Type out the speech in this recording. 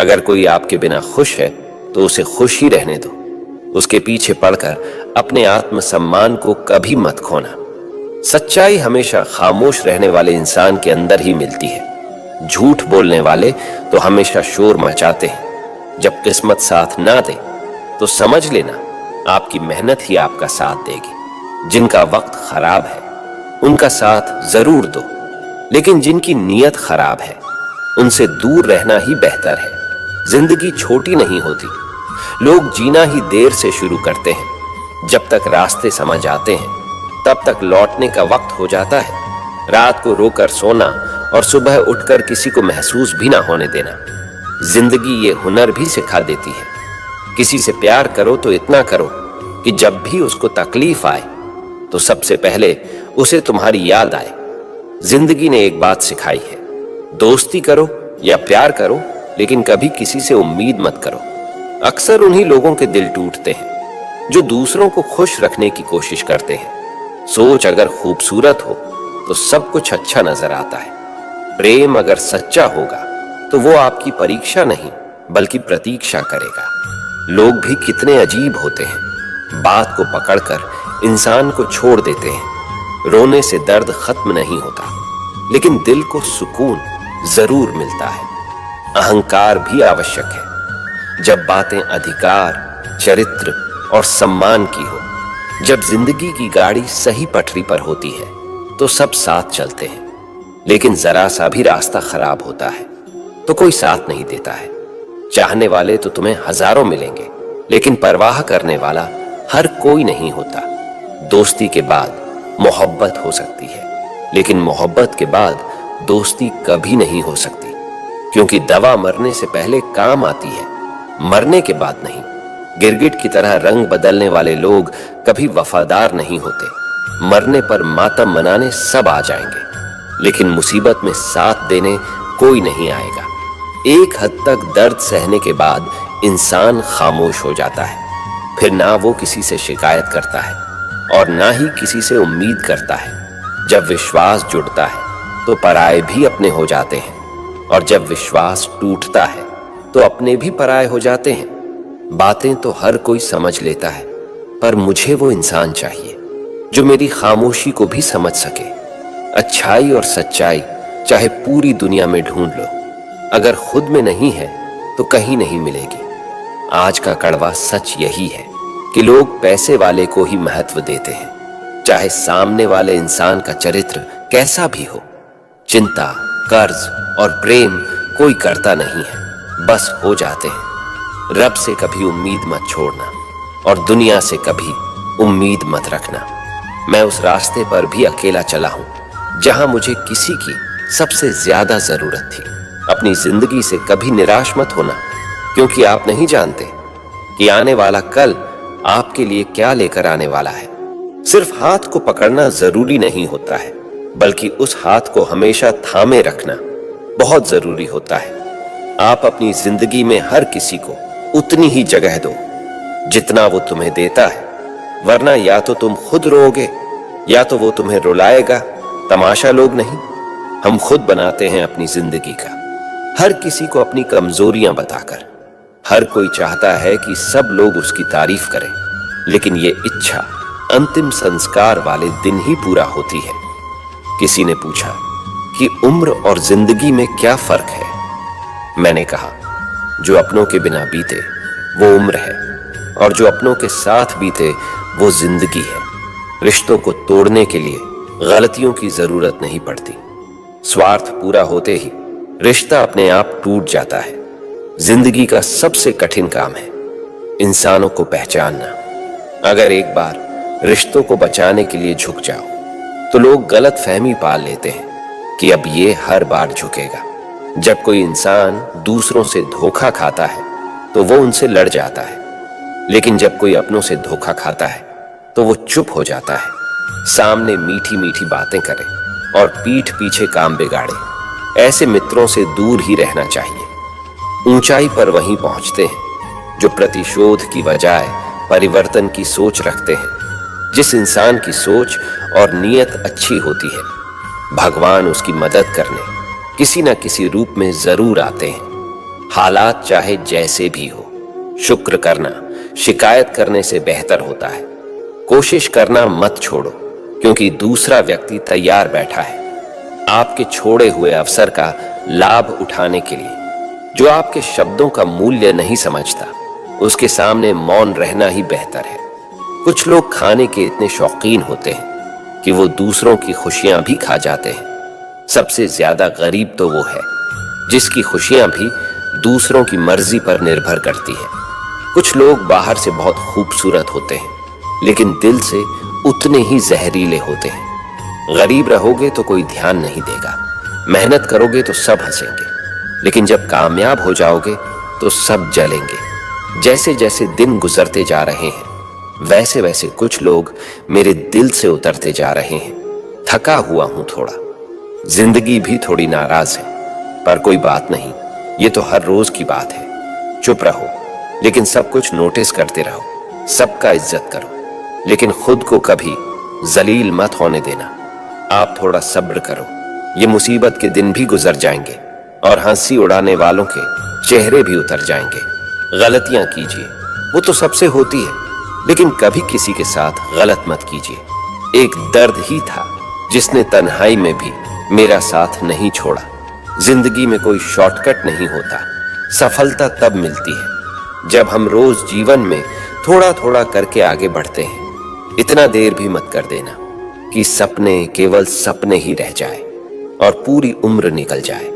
अगर कोई आपके बिना खुश है तो उसे खुश ही रहने दो। उसके पीछे पड़कर अपने आत्मसम्मान को कभी मत खोना। सच्चाई हमेशा खामोश रहने वाले इंसान के अंदर ही मिलती है। झूठ बोलने वाले तो हमेशा शोर मचाते हैं। जब किस्मत साथ ना दे तो समझ लेना आपकी मेहनत ही आपका साथ देगी। जिनका वक्त खराब है उनका साथ जरूर दो, लेकिन जिनकी नीयत खराब है उनसे दूर रहना ही बेहतर है। जिंदगी छोटी नहीं होती, लोग जीना ही देर से शुरू करते हैं। जब तक रास्ते समझ आते हैं तब तक लौटने का वक्त हो जाता है। रात को रोकर सोना और सुबह उठकर किसी को महसूस भी ना होने देना। जिंदगी ये हुनर भी सिखा देती है। किसी से प्यार करो तो इतना करो कि जब भी उसको तकलीफ आए तो सबसे पहले उसे तुम्हारी याद आए। जिंदगी ने एक बात सिखाई है, दोस्ती करो या प्यार करो, लेकिन कभी किसी से उम्मीद मत करो। अक्सर उन्हीं लोगों के दिल टूटते हैं जो दूसरों को खुश रखने की कोशिश करते हैं। सोच अगर खूबसूरत हो तो सब कुछ अच्छा नजर आता है। प्रेम अगर सच्चा होगा तो वो आपकी परीक्षा नहीं बल्कि प्रतीक्षा करेगा। लोग भी कितने अजीब होते हैं, बात को पकड़कर इंसान को छोड़ देते हैं। रोने से दर्द खत्म नहीं होता, लेकिन दिल को सुकून जरूर मिलता है। अहंकार भी आवश्यक है जब बातें अधिकार, चरित्र और सम्मान की हो। जब जिंदगी की गाड़ी सही पटरी पर होती है तो सब साथ चलते हैं, लेकिन जरा सा भी रास्ता खराब होता है तो कोई साथ नहीं देता है। चाहने वाले तो तुम्हें हजारों मिलेंगे, लेकिन परवाह करने वाला हर कोई नहीं होता। दोस्ती के बाद मोहब्बत हो सकती है, लेकिन मोहब्बत के बाद दोस्ती कभी नहीं हो सकती, क्योंकि दवा मरने से पहले काम आती है, मरने के बाद नहीं। गिरगिट की तरह रंग बदलने वाले लोग कभी वफादार नहीं होते। मरने पर मातम मनाने सब आ जाएंगे, लेकिन मुसीबत में साथ देने कोई नहीं आएगा। एक हद तक दर्द सहने के बाद इंसान खामोश हो जाता है। फिर ना वो किसी से शिकायत करता है और ना ही किसी से उम्मीद करता है। जब विश्वास जुड़ता है तो पराये भी अपने हो जाते हैं, और जब विश्वास टूटता है तो अपने भी पराये हो जाते हैं। बातें तो हर कोई समझ लेता है, पर मुझे वो इंसान चाहिए जो मेरी खामोशी को भी समझ सके। अच्छाई और सच्चाई चाहे पूरी दुनिया में ढूंढ लो, अगर खुद में नहीं है तो कहीं नहीं मिलेगी। आज का कड़वा सच यही है कि लोग पैसे वाले को ही महत्व देते हैं, चाहे सामने वाले इंसान का चरित्र कैसा भी हो। चिंता, कर्ज और प्रेम कोई करता नहीं है, बस हो जाते हैं। रब से कभी उम्मीद मत छोड़ना और दुनिया से कभी उम्मीद मत रखना। मैं उस रास्ते पर भी अकेला चला हूं जहां मुझे किसी की सबसे ज्यादा जरूरत थी। अपनी जिंदगी से कभी निराश मत होना, क्योंकि आप नहीं जानते कि आने वाला कल आपके लिए क्या लेकर आने वाला है। सिर्फ हाथ को पकड़ना जरूरी नहीं होता है, बल्कि उस हाथ को हमेशा थामे रखना बहुत जरूरी होता है। आप अपनी जिंदगी में हर किसी को उतनी ही जगह दो जितना वो तुम्हें देता है, वरना या तो तुम खुद रोओगे या तो वो तुम्हें रुलाएगा। तमाशा लोग नहीं, हम खुद बनाते हैं अपनी जिंदगी का, हर किसी को अपनी कमजोरियां बताकर। हर कोई चाहता है कि सब लोग उसकी तारीफ करें, लेकिन ये इच्छा अंतिम संस्कार वाले दिन ही पूरा होती है। किसी ने पूछा कि उम्र और जिंदगी में क्या फर्क है। मैंने कहा, जो अपनों के बिना बीते वो उम्र है, और जो अपनों के साथ बीते वो जिंदगी है। रिश्तों को तोड़ने के लिए गलतियों की जरूरत नहीं पड़ती। स्वार्थ पूरा होते ही रिश्ता अपने आप टूट जाता है। जिंदगी का सबसे कठिन काम है इंसानों को पहचानना। अगर एक बार रिश्तों को बचाने के लिए झुक जाओ तो लोग गलत फहमी पाल लेते हैं कि अब ये हर बार झुकेगा। जब कोई इंसान दूसरों से धोखा खाता है तो वो उनसे लड़ जाता है, लेकिन जब कोई अपनों से धोखा खाता है तो वो चुप हो जाता है। सामने मीठी मीठी बातें करे और पीठ पीछे काम बिगाड़े। ऐसे मित्रों से दूर ही रहना चाहिए। ऊंचाई पर वहीं पहुंचते हैं जो प्रतिशोध की बजाय परिवर्तन की सोच रखते हैं। जिस इंसान की सोच और नीयत अच्छी होती है, भगवान उसकी मदद करने किसी न किसी रूप में जरूर आते हैं। हालात चाहे जैसे भी हो, शुक्र करना शिकायत करने से बेहतर होता है। कोशिश करना मत छोड़ो, क्योंकि दूसरा व्यक्ति तैयार बैठा है आपके छोड़े हुए अवसर का लाभ उठाने के लिए। जो आपके शब्दों का मूल्य नहीं समझता, उसके सामने मौन रहना ही बेहतर है। कुछ लोग खाने के इतने शौकीन होते हैं कि वो दूसरों की खुशियां भी खा जाते हैं। सबसे ज्यादा गरीब तो वो है जिसकी खुशियां भी दूसरों की मर्जी पर निर्भर करती है। कुछ लोग बाहर से बहुत खूबसूरत होते हैं, लेकिन दिल से उतने ही जहरीले होते हैं। गरीब रहोगे तो कोई ध्यान नहीं देगा, मेहनत करोगे तो सब हंसेंगे, लेकिन जब कामयाब हो जाओगे तो सब जलेंगे। जैसे जैसे दिन गुजरते जा रहे हैं, वैसे वैसे कुछ लोग मेरे दिल से उतरते जा रहे हैं। थका हुआ हूं थोड़ा, जिंदगी भी थोड़ी नाराज है, पर कोई बात नहीं, ये तो हर रोज की बात है। चुप रहो, लेकिन सब कुछ नोटिस करते रहो। सबका इज्जत करो, लेकिन खुद को कभी जलील मत होने देना। आप थोड़ा सब्र करो, ये मुसीबत के दिन भी गुजर जाएंगे और हंसी उड़ाने वालों के चेहरे भी उतर जाएंगे। गलतियां कीजिए, वो तो सबसे होती है, लेकिन कभी किसी के साथ गलत मत कीजिए। एक दर्द ही था जिसने तन्हाई में भी मेरा साथ नहीं छोड़ा। जिंदगी में कोई शॉर्टकट नहीं होता, सफलता तब मिलती है जब हम रोज जीवन में थोड़ा थोड़ा करके आगे बढ़ते हैं। इतना देर भी मत कर देना कि सपने केवल सपने ही रह जाए और पूरी उम्र निकल जाए।